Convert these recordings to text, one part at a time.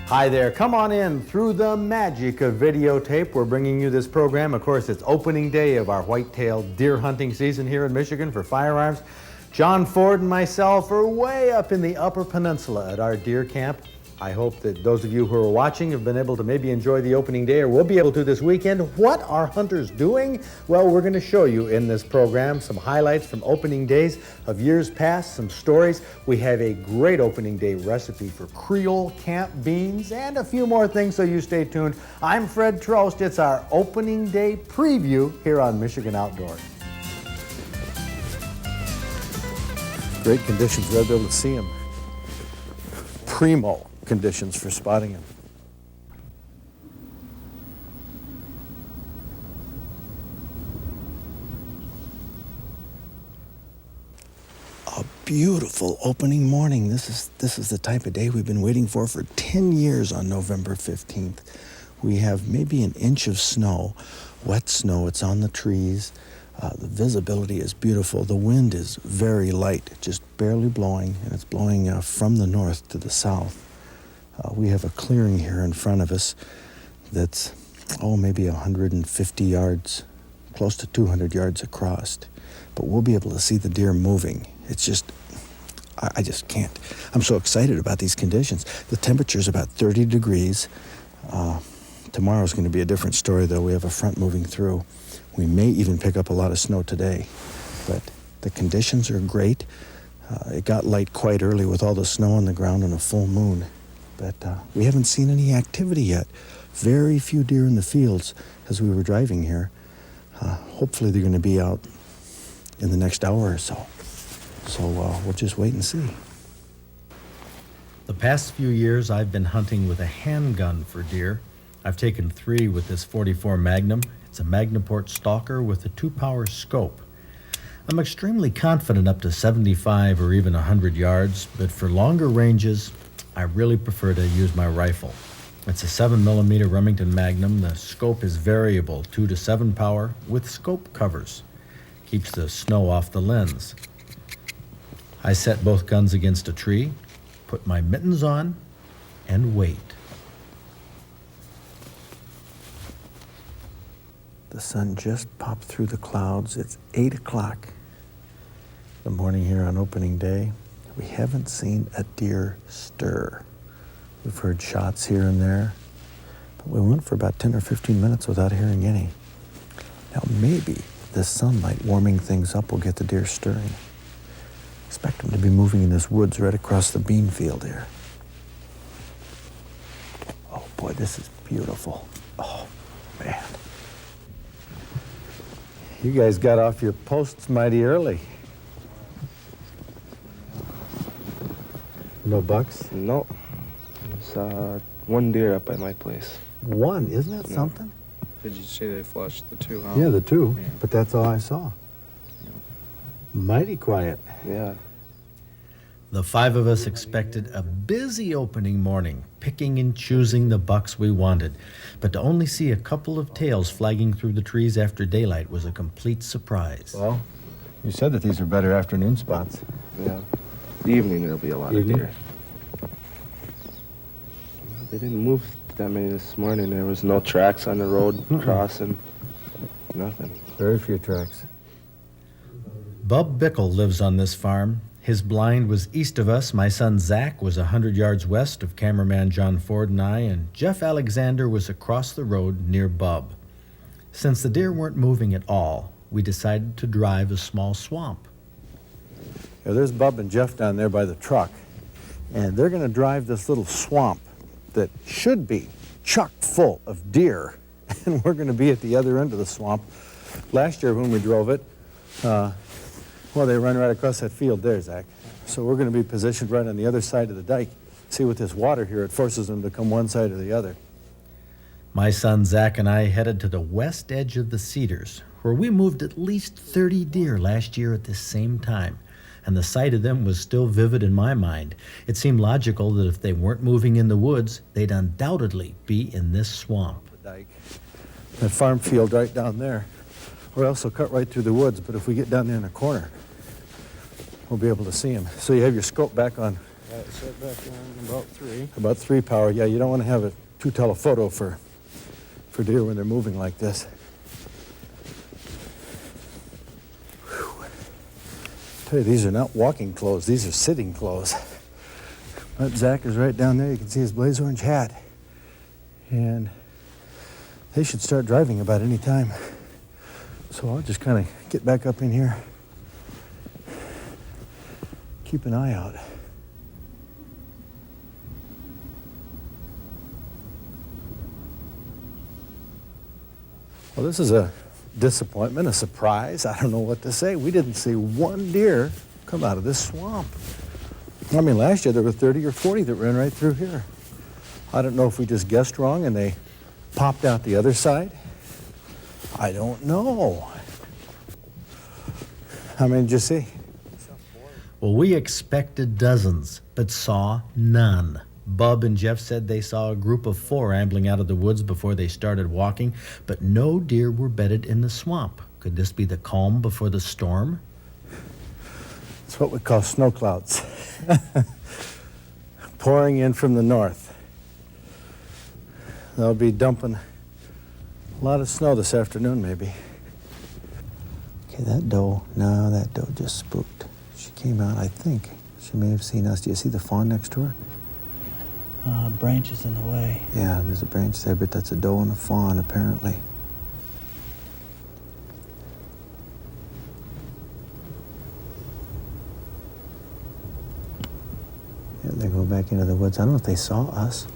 Hi there, come on in. Through the magic of videotape, we're bringing you this program. Of course, it's opening day of our white-tailed deer hunting season here in Michigan for firearms. John Ford and myself are way up in the Upper Peninsula at our deer camp. I hope that those of you who are watching have been able to maybe enjoy the opening day, or will be able to this weekend. What are hunters doing? Well, we're going to show you in this program some highlights from opening days of years past, some stories. We have a great opening day recipe for CREOLE camp beans and a few more things, so you stay tuned. I'm Fred Trost. It's our opening day preview here on Michigan Outdoors. Great conditions, we'll be able to see them. Primo conditions for spotting them. A beautiful opening morning. This is the type of day we've been waiting for 10 years on November 15th. We have maybe an inch of snow, wet snow. It's on the trees. The visibility is beautiful. The wind is very light, just barely blowing, and it's blowing from the north to the south. We have a clearing here in front of us that's, maybe 150 yards, close to 200 yards across. But we'll be able to see the deer moving. It's just, I just can't. I'm so excited about these conditions. The temperature is about 30 degrees. Tomorrow's going to be a different story, though. We have a front moving through. We may even pick up a lot of snow today. But the conditions are great. It got light quite early with all the snow on the ground and a full moon. But we haven't seen any activity yet. Very few deer in the fields as we were driving here. Hopefully they're going to be out in the next hour or so. So we'll just wait and see. The past few years I've been hunting with a handgun for deer. I've taken 3 with this .44 Magnum. It's a Magnaport Stalker with a 2-power scope. I'm extremely confident up to 75 or even 100 yards, but for longer ranges, I really prefer to use my rifle. It's a 7mm Remington Magnum. The scope is variable, 2 to 7 power, with scope covers. Keeps the snow off the lens. I set both guns against a tree, put my mittens on, and wait. The sun just popped through the clouds. It's 8 o'clock. The morning here on opening day. We haven't seen a deer stir. We've heard shots here and there, but we went for about 10 or 15 minutes without hearing any. Now maybe this sunlight warming things up will get the deer stirring. Expect them to be moving in this woods right across the bean field here. Oh boy, this is beautiful. Oh man. You guys got off your posts mighty early. No bucks? No. There's one deer up at my place. One? Isn't that something? Did you see they flushed the 2 out? Yeah, the 2. Yeah. But that's all I saw. Yeah. Mighty quiet. Yeah. The 5 of us expected a busy opening morning, picking and choosing the bucks we wanted. But to only see a couple of tails flagging through the trees after daylight was a complete surprise. Well, you said that these are better afternoon spots. Yeah. The evening there'll be a lot of deer. They didn't move that many this morning. There was no tracks on the road crossing. Nothing. Very few tracks. Bub Bickle lives on this farm. His blind was east of us. My son Zach was 100 yards west of cameraman John Ford and I, and Jeff Alexander was across the road near Bub. Since the deer weren't moving at all, we decided to drive a small swamp. Yeah, there's Bub and Jeff down there by the truck, and they're going to drive this little swamp that should be chock full of deer, and we're going to be at the other end of the swamp. Last year when we drove it, they run right across that field there, Zach. So we're going to be positioned right on the other side of the dike. See, with this water here, it forces them to come one side or the other. My son Zach and I headed to the west edge of the Cedars, where we moved at least 30 deer last year at this same time, and the sight of them was still vivid in my mind. It seemed logical that if they weren't moving in the woods, they'd undoubtedly be in this swamp. The dike, that farm field right down there. Or else they'll cut right through the woods, but if we get down there in the corner, we'll be able to see them. So you have your scope back on Set back on about 3. About 3 power. Yeah, you don't want to have a too telephoto for deer when they're moving like this. Whew. Tell you, these are not walking clothes. These are sitting clothes. But Zach is right down there. You can see his blaze orange hat. And they should start driving about any time. So I'll just kind of get back up in here. Keep an eye out. Well, this is a disappointment, a surprise. I don't know what to say. We didn't see one deer come out of this swamp. I mean, last year there were 30 or 40 that ran right through here. I don't know if we just guessed wrong and they popped out the other side. I don't know. How many did you see? Well, we expected dozens, but saw none. Bub and Jeff said they saw a group of 4 ambling out of the woods before they started walking, but no deer were bedded in the swamp. Could this be the calm before the storm? It's what we call snow clouds. Pouring in from the north. They'll be dumping a lot of snow this afternoon, maybe. Okay, that doe just spooked. She came out, I think. She may have seen us. Do you see the fawn next to her? Branches in the way. Yeah, there's a branch there, but that's a doe and a fawn, apparently. Yeah, they go back into the woods. I don't know if they saw us.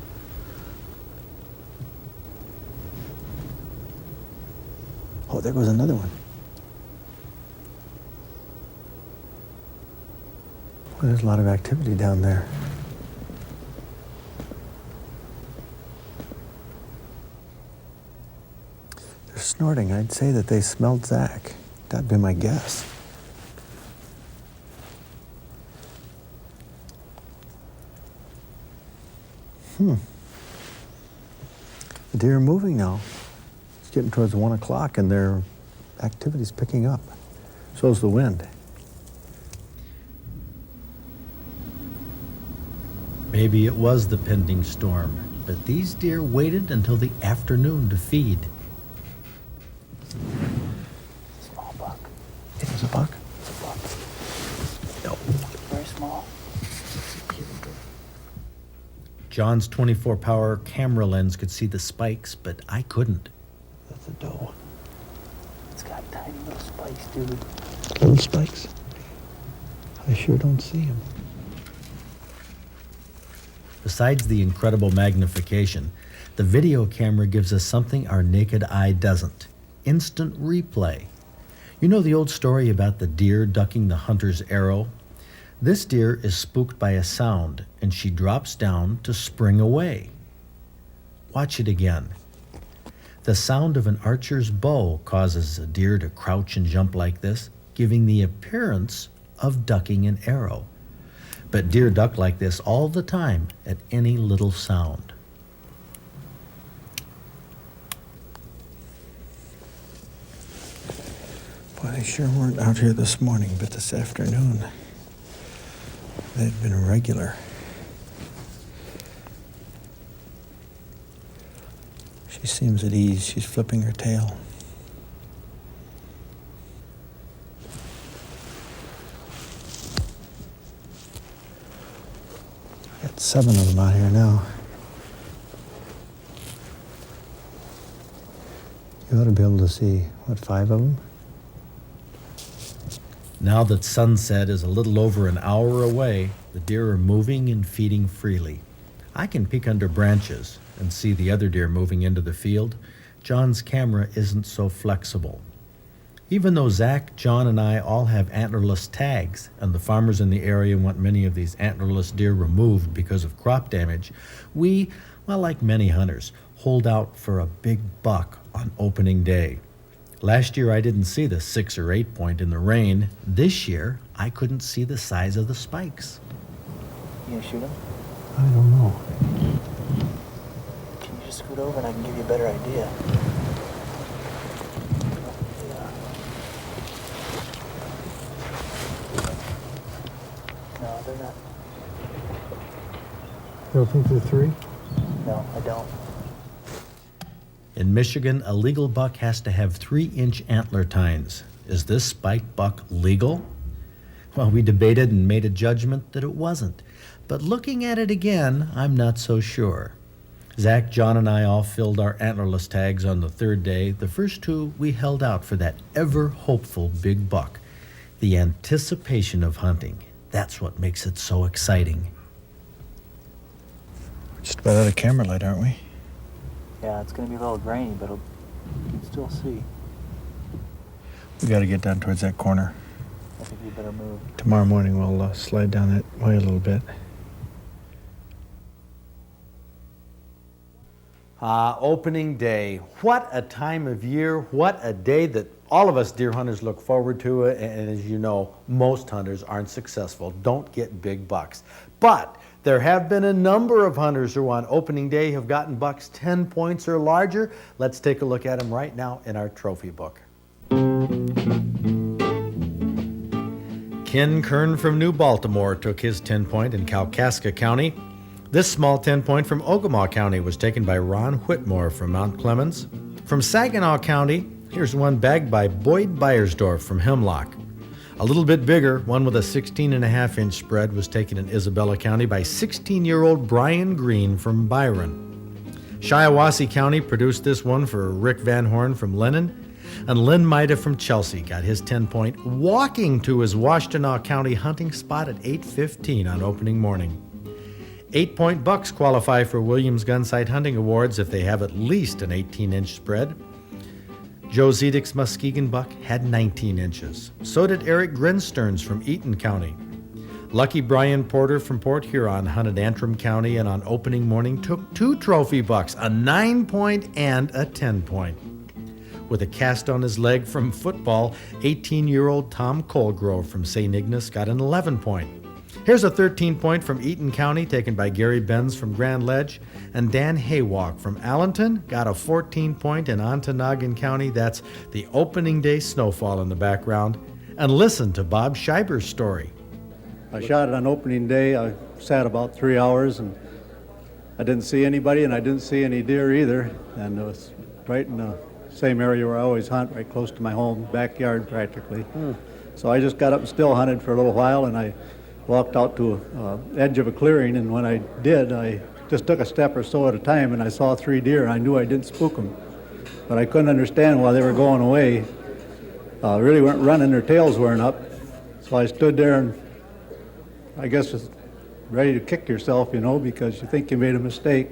Oh, there goes another one. Boy, there's a lot of activity down there. They're snorting. I'd say that they smelled Zach. That'd be my guess. The deer are moving now. It's getting towards 1 o'clock and their activity's picking up. So's the wind. Maybe it was the pending storm, but these deer waited until the afternoon to feed. Small buck. It was a buck? It's a buck. No. Very small. John's 24-power camera lens could see the spikes, but I couldn't. That's a doe. It's got tiny little spikes, dude. Little spikes? I sure don't see them. Besides the incredible magnification, the video camera gives us something our naked eye doesn't: instant replay. You know the old story about the deer ducking the hunter's arrow? This deer is spooked by a sound, and she drops down to spring away. Watch it again. The sound of an archer's bow causes a deer to crouch and jump like this, giving the appearance of ducking an arrow. But deer duck like this all the time at any little sound. Boy, they sure weren't out here this morning, but this afternoon, they've been regular. She seems at ease. She's flipping her tail. Got 7 of them out here now. You ought to be able to see, 5 of them? Now that sunset is a little over an hour away, the deer are moving and feeding freely. I can peek under branches and see the other deer moving into the field. John's camera isn't so flexible. Even though Zach, John, and I all have antlerless tags, and the farmers in the area want many of these antlerless deer removed because of crop damage, we, well, like many hunters, hold out for a big buck on opening day. Last year I didn't see the 6 or 8 point in the rain. This year I couldn't see the size of the spikes. You gonna shoot him? I don't know. Can you just scoot over and I can give you a better idea? No, they're not. Don't think they're 3? No, I don't. In Michigan, a legal buck has to have 3-inch antler tines. Is this spiked buck legal? Well, we debated and made a judgment that it wasn't. But looking at it again, I'm not so sure. Zach, John, and I all filled our antlerless tags on the 3rd day. The first 2, we held out for that ever-hopeful big buck. The anticipation of hunting. That's what makes it so exciting. We're just about out of camera light, aren't we? Yeah, it's gonna be a little grainy, but you can still see. We got to get down towards that corner. I think we better move. Tomorrow morning we'll slide down that way a little bit. Opening day. What a time of year. What a day that all of us deer hunters look forward to. And as you know, most hunters aren't successful, don't get big bucks. But there have been a number of hunters who on opening day have gotten bucks 10 points or larger. Let's take a look at them right now in our trophy book. Ken Kern from New Baltimore took his 10-point in Kalkaska County. This small 10-point from Ogemaw County was taken by Ron Whitmore from Mount Clemens. From Saginaw County, here's one bagged by Boyd Beiersdorf from Hemlock. A little bit bigger, one with a 16.5-inch spread, was taken in Isabella County by 16-year-old Brian Green from Byron. Shiawassee County produced this one for Rick Van Horn from Lennon. And Lynn Maida from Chelsea got his 10-point walking to his Washtenaw County hunting spot at 8:15 on opening morning. 8-point bucks qualify for Williams Gunsight Hunting Awards if they have at least an 18-inch spread. Joe Zedek's Muskegon buck had 19 inches. So did Eric Grinstearns from Eaton County. Lucky Brian Porter from Port Huron hunted Antrim County and on opening morning took 2 trophy bucks, a 9-point and a 10-point. With a cast on his leg from football, 18-year-old Tom Colgrove from St. Ignace got an 11-point. Here's a 13-point from Eaton County taken by Gary Benz from Grand Ledge, and Dan Haywalk from Allenton got a 14-point in Ontonagon County. That's the opening day snowfall in the background. And listen to Bob Scheiber's story. I shot it on opening day. I sat about 3 hours and I didn't see anybody and I didn't see any deer either. And it was right in the same area where I always hunt, right close to my home, backyard practically. So I just got up and still hunted for a little while, and I walked out to the edge of a clearing, and when I did, I just took a step or so at a time, and I saw 3 deer. I knew I didn't spook them, but I couldn't understand why they were going away. Really weren't running, their tails weren't up. So I stood there and I guess was ready to kick yourself, you know, because you think you made a mistake.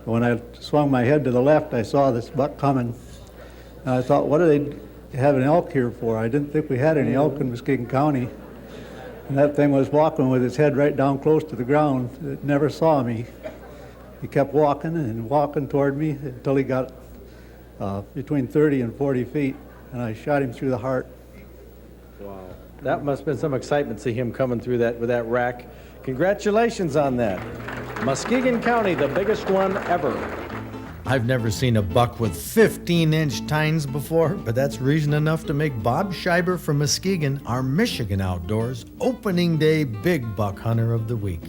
But when I swung my head to the left, I saw this buck coming. And I thought, what do they have an elk here for? I didn't think we had any elk in Muskegon County. And that thing was walking with its head right down close to the ground. It never saw me. He kept walking and walking toward me until he got between 30 and 40 feet, and I shot him through the heart. Wow. That must have been some excitement to see him coming through that with that rack. Congratulations on that. Muskegon County, the biggest one ever. I've never seen a buck with 15-inch tines before, but that's reason enough to make Bob Scheiber from Muskegon our Michigan Outdoors opening day big buck hunter of the week.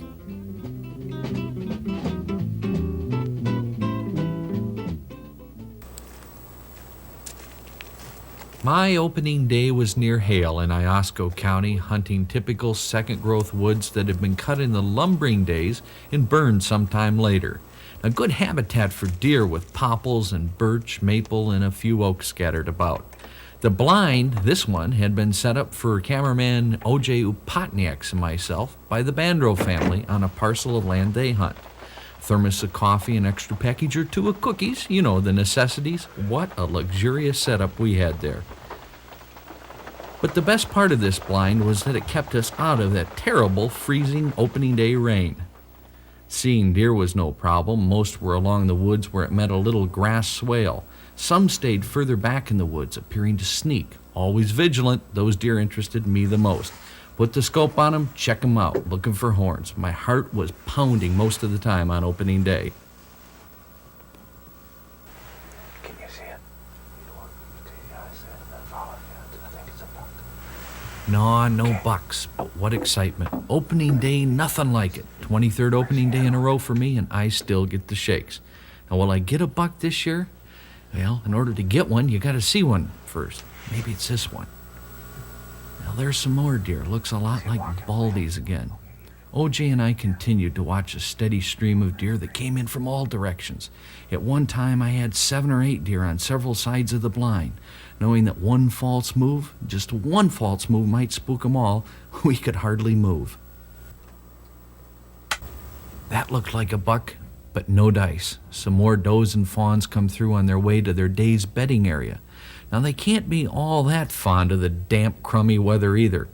My opening day was near Hale in Iosco County, hunting typical second-growth woods that had been cut in the lumbering days and burned sometime later. A good habitat for deer with popples and birch, maple, and a few oaks scattered about. The blind, this one, had been set up for cameraman O.J. Upotniaks and myself by the Bandro family on a parcel of land they hunt. Thermos of coffee, an extra package or 2 of cookies, you know, the necessities. What a luxurious setup we had there. But the best part of this blind was that it kept us out of that terrible freezing opening day rain. Seeing deer was no problem. Most were along the woods where it met a little grass swale. Some stayed further back in the woods, appearing to sneak. Always vigilant, those deer interested me the most. Put the scope on them, check them out, looking for horns. My heart was pounding most of the time on opening day. Can you see it? I think it's a buck. Nah, no bucks, but what excitement. Opening day, nothing like it. 23rd opening day in a row for me, and I still get the shakes. Now, will I get a buck this year? Well, in order to get one, you gotta see one first. Maybe it's this one. Now, there's some more deer. Looks a lot like Baldy's again. OJ and I continued to watch a steady stream of deer that came in from all directions. At one time, I had 7 or 8 deer on several sides of the blind. Knowing that one false move, just one false move might spook them all, we could hardly move. That looked like a buck, but no dice. Some more does and fawns come through on their way to their day's bedding area. Now, they can't be all that fond of the damp, crummy weather either.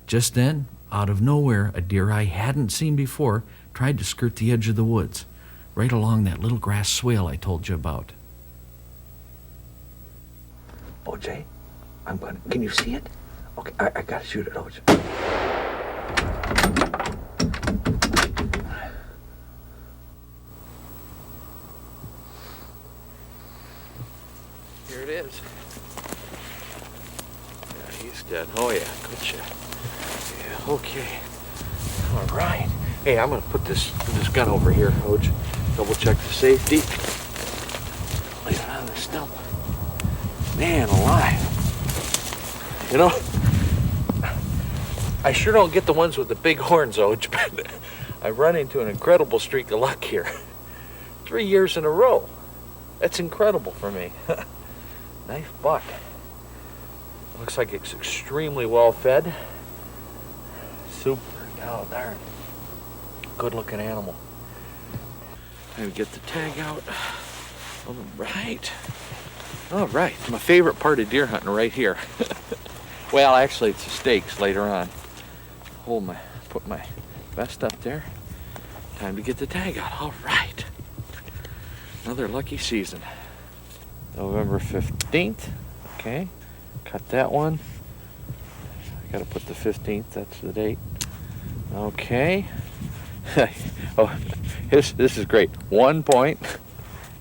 Just then, out of nowhere, a deer I hadn't seen before tried to skirt the edge of the woods, right along that little grass swale I told you about. OJ, can you see it? Okay, I gotta shoot it, OJ. Here it is. Yeah, he's dead. Oh yeah, good shot. Yeah, okay. All right. Hey, I'm gonna put this gun over here, Oj. Double check the safety. Lay it on the stump. Man alive. You know, I sure don't get the ones with the big horns, Oj, but I've run into an incredible streak of luck here. 3 years in a row. That's incredible for me. Nice buck. Looks like it's extremely well fed. Super, oh darn. Good looking animal. Time to get the tag out. All right. All right, my favorite part of deer hunting right here. Well, actually it's the stakes later on. Put my vest up there. Time to get the tag out, all right. Another lucky season. November 15th, okay. Cut that one. I gotta put the 15th, that's the date. Okay. Oh, this is great. 1 point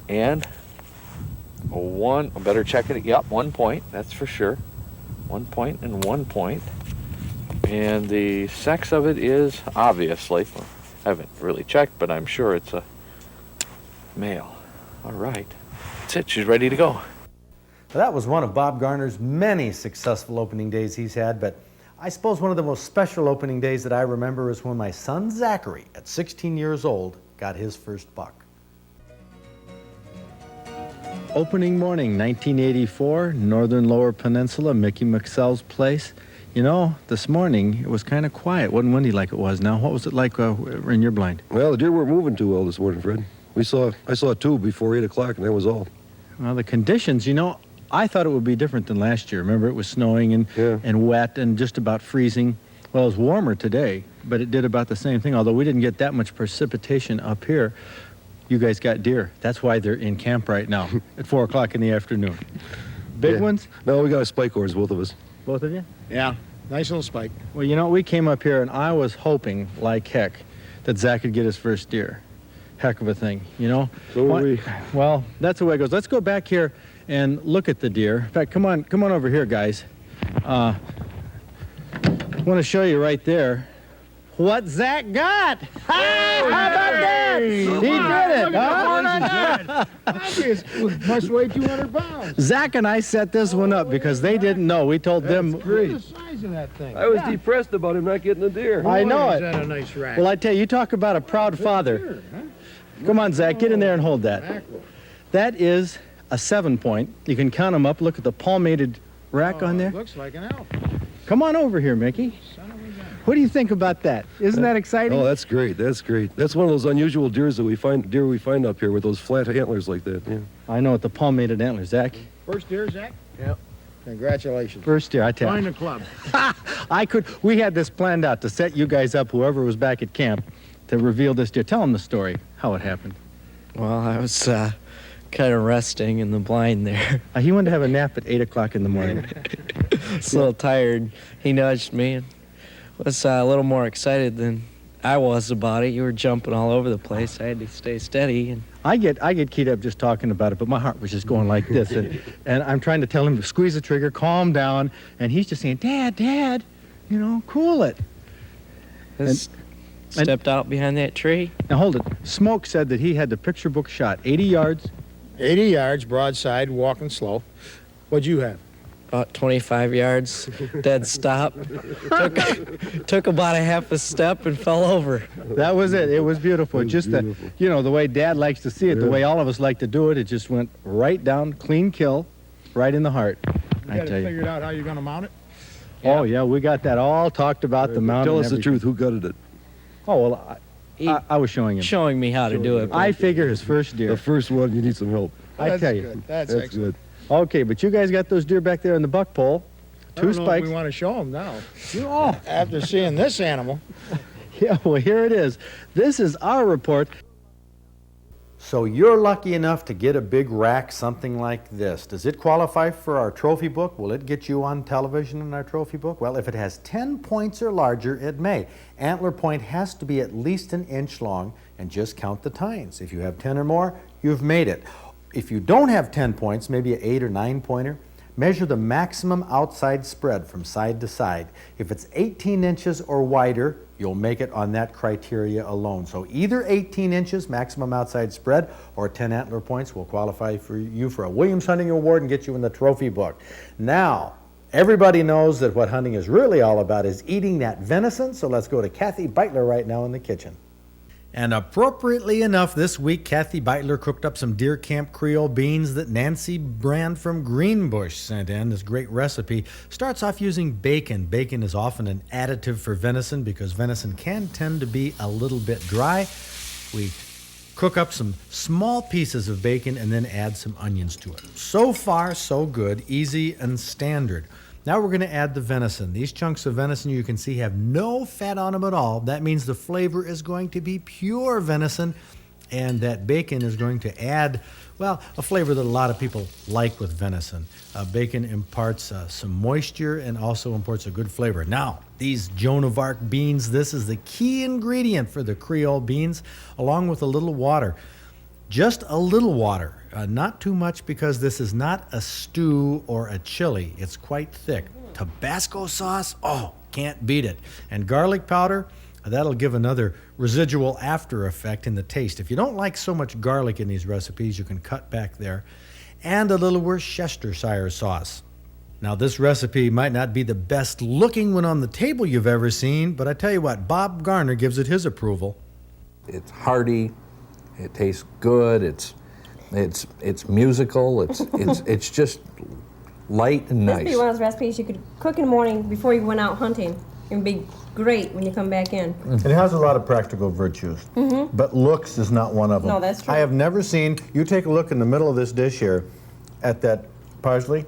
and I better check it. Yep, 1 point, that's for sure. 1 point and 1 point. And the sex of it is obviously, I haven't really checked, but I'm sure it's a male. All right. That's it, she's ready to go. That was one of Bob Garner's many successful opening days he's had, but I suppose one of the most special opening days that I remember is when my son Zachary, at 16 years old, got his first buck. Opening morning, 1984, Northern Lower Peninsula, Mickey McSell's place. You know, this morning it was kind of quiet. It wasn't windy like it was now. What was it like in your blind? Well, the deer weren't moving too well this morning, Fred. I saw 2 before 8 o'clock, and that was all. Well, the conditions, you know, I thought it would be different than last year. Remember, it was snowing and wet and just about freezing. Well, it was warmer today, but it did about the same thing, although we didn't get that much precipitation up here. You guys got deer. That's why they're in camp right now at 4 o'clock in the afternoon. Big ones? No, we got a spike horns, both of us. Both of you? Yeah, nice little spike. Well, you know, we came up here and I was hoping, like heck, that Zach could get his first deer. Heck of a thing, you know? So are we. Well, that's the way it goes. Let's go back here and look at the deer. In fact, come on over here, guys. I want to show you right there what Zach got. How about that? He did it. Huh? Must weigh 200 pounds. Zach and I set this one up because they didn't know. We told them. Look at the size of that thing. I was depressed about him not getting a deer. I know Boy, it. Is that a nice rack? Well, I tell you talk about a proud father. Deer, huh? Come on, Zach, get in there and hold that. Mackerel. That is a 7-point. You can count them up. Look at the palmated rack on there. Looks like an elk. Come on over here, Mickey. Son of a gun. What do you think about that? Isn't that exciting? Oh, that's great. That's great. That's one of those unusual deer we find up here with those flat antlers like that. Yeah. I know it, the palmated antlers, Zach. First deer, Zach? Yep. Congratulations. First deer, I tell Join you. the club. We had this planned out to set you guys up, whoever was back at camp, to reveal this deer. Tell them the story, how it happened. Well, I was kind of resting in the blind there. He wanted to have a nap at 8 o'clock in the morning. Just a little tired. He nudged me and was a little more excited than I was about it. You were jumping all over the place. I had to stay steady. And I get keyed up just talking about it, but my heart was just going like this. And I'm trying to tell him to squeeze the trigger, calm down, and he's just saying, Dad, Dad. cool it. Just stepped out behind that tree. Now hold it. Smoke said that he had the picture book shot, 80 yards. 80 yards, broadside, walking slow. What'd you have? About 25 yards, dead stop. Took about a half a step and fell over. That was it. It was beautiful. Just the way Dad likes to see it, the way all of us like to do it, it just went right down, clean kill, right in the heart. You got it figured out how you're going to mount it? Yeah. Oh, yeah, we got that all talked about, the mount. Tell and us the everything. truth. Who gutted it? Oh, well, I was showing him. Showing me how to do it. I figure his first deer. The first one, you need some help. I tell you. Good. That's That's excellent. good. Okay, but you guys got those deer back there on the buck pole. I Two don't know if spikes. we want to show them now. Oh, After seeing this animal. yeah, well, here it is. This is our report. So you're lucky enough to get a big rack, something like this. Does it qualify for our trophy book? Will it get you on television in our trophy book? Well, if it has 10 points or larger, it may. Antler point has to be at least an inch long, and just count the tines. If you have 10 or more, you've made it. If you don't have 10 points, maybe an 8 or 9 pointer, measure the maximum outside spread from side to side. If it's 18 inches or wider, you'll make it on that criteria alone. So either 18 inches maximum outside spread or 10 antler points will qualify for you for a Williams Hunting Award and get you in the trophy book. Now, everybody knows that what hunting is really all about is eating that venison, so let's go to Kathy Beitler right now in the kitchen. And appropriately enough, this week, Kathy Beitler cooked up some Deer Camp Creole beans that Nancy Brand from Greenbush sent in. This great recipe starts off using bacon. Bacon is often an additive for venison because venison can tend to be a little bit dry. We cook up some small pieces of bacon and then add some onions to it. So far, so good, easy and standard. Now we're going to add the venison. These chunks of venison you can see have no fat on them at all. That means the flavor is going to be pure venison, and that bacon is going to add, well, a flavor that a lot of people like with venison. Bacon imparts some moisture and also imparts a good flavor. Now, these Joan of Arc beans, this is the key ingredient for the Creole beans, along with a little water. Just a little water, not too much because this is not a stew or a chili. It's quite thick. Tabasco sauce, oh, can't beat it. And garlic powder, that'll give another residual after effect in the taste. If you don't like so much garlic in these recipes, you can cut back there. And a little Worcestershire sauce. Now, this recipe might not be the best looking one on the table you've ever seen, but I tell you what, Bob Garner gives it his approval. It's hearty. It tastes good. It's musical. It's just light and This nice. would be one of those recipes you could cook in the morning before you went out hunting. It would be great when you come back in. It has a lot of practical virtues, but looks is not one of them. No, that's true. I have never seen, you take a look in the middle of this dish here at that parsley.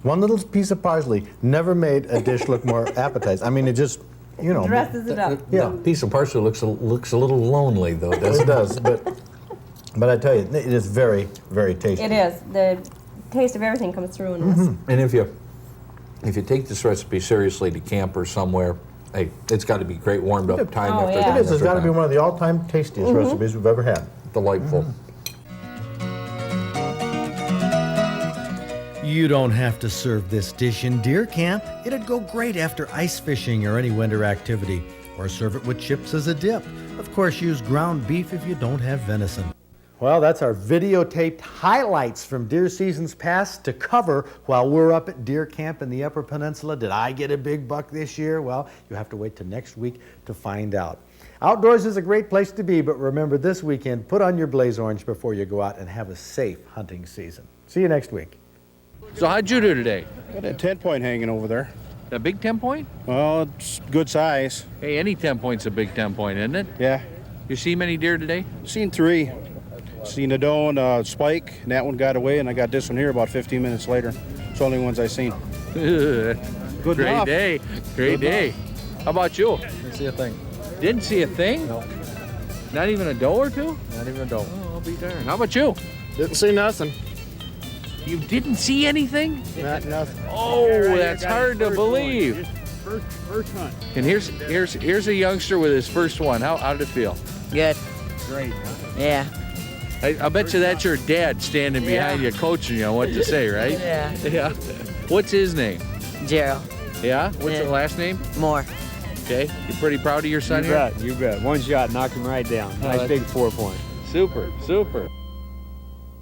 One little piece of parsley never made a dish look more appetizing. I mean, it just, you know. Dresses it up. Yeah. The piece of parsley looks a little lonely, though, doesn't It does, but I tell you, it is very, very tasty. It is. The taste of everything comes through in this. And if you take this recipe seriously to camp or somewhere, hey, it's got to be great warmed up time Oh, after yeah. time. It is. It's after got to be time. one of the all-time tastiest recipes we've ever had. Delightful. You don't have to serve this dish in deer camp. It'd go great after ice fishing or any winter activity. Or serve it with chips as a dip. Of course, use ground beef if you don't have venison. Well, that's our videotaped highlights from deer seasons past to cover while we're up at deer camp in the Upper Peninsula. Did I get a big buck this year? Well, you have to wait till next week to find out. Outdoors is a great place to be, but remember this weekend, put on your blaze orange before you go out and have a safe hunting season. See you next week. So how'd you do today? Got a 10-point hanging over there. A big 10-point? Well, it's good size. Hey, any 10-point's a big 10-point, isn't it? Yeah. You see many deer today? Seen 3. Seen the doe and spike, and that one got away, and I got this one here about 15 minutes later. It's the only ones I seen. Good Great enough. day. Great Good day. How about you? Didn't see a thing. Didn't see a thing? No. Not even a doe or two? Not even a doe. Oh, I'll be darned. How about you? Didn't see nothing. You didn't see anything? Not nothing. Oh, that's hard to believe. First hunt. And here's a youngster with his first one. How did it feel? Good. Great, huh? Yeah. I bet you that's your dad standing behind you, coaching you on what to say, right? Yeah. Yeah. What's his name? Gerald. Yeah? What's the last name? Moore. Okay. You pretty proud of your son You here? bet, you bet. One shot knocked him right down. Nice big 4 point. Super, super.